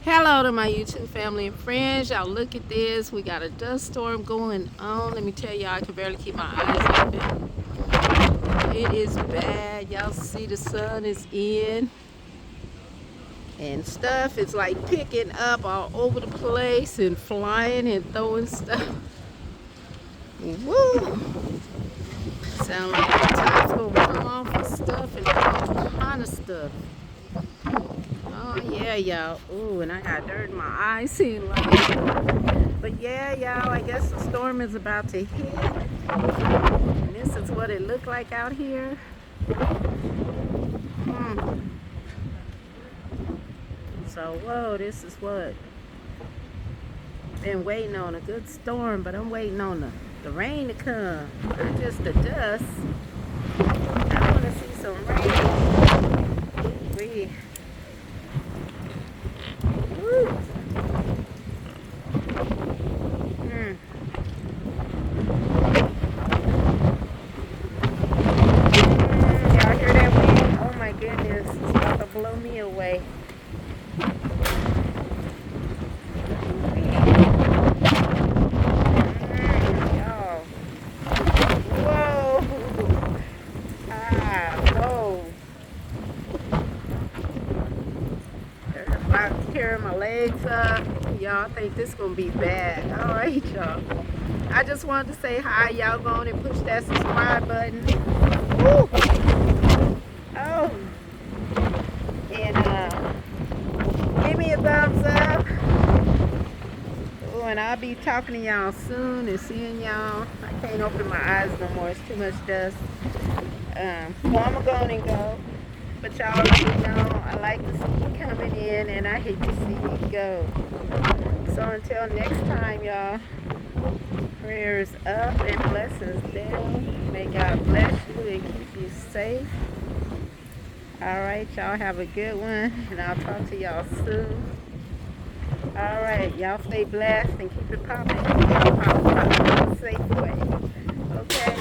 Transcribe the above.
Hello to my YouTube family and friends. Y'all look at this. We got a dust storm going on. Let me tell y'all, I can barely keep my eyes open. It is bad. Y'all see the sun is in and stuff is like picking up all over the place and flying and throwing stuff. Woo! Sound like the top's gonna come off and stuff and all kind of stuff. Oh yeah, y'all. Ooh, and I got dirt in my eyes, seeing like. But yeah, y'all. I guess the storm is about to hit, and this is what it looked like out here. So whoa, this is what been waiting on, a good storm, but I'm waiting on the rain to come, not just the dust. I want to see some rain. We. Woo. Y'all hear that wind? Oh my goodness, it's about to blow me away. Y'all. Whoa. Whoa. I'm about to tear my legs up. Y'all think this gonna be bad. All right, y'all. I just wanted to say hi. Y'all go on and push that subscribe button. Woo. Oh. And give me a thumbs up. Oh, and I'll be talking to y'all soon and seeing y'all. I can't open my eyes no more. It's too much dust. So I'm gonna go on and go. But y'all let me know. I like to see you coming in and I hate to see you go. So until next time, y'all, prayers up and blessings down. May God bless you and keep you safe. Alright, y'all have a good one, and I'll talk to y'all soon. Alright, y'all stay blessed and keep it popping. Pop, pop, pop, safe way. Okay?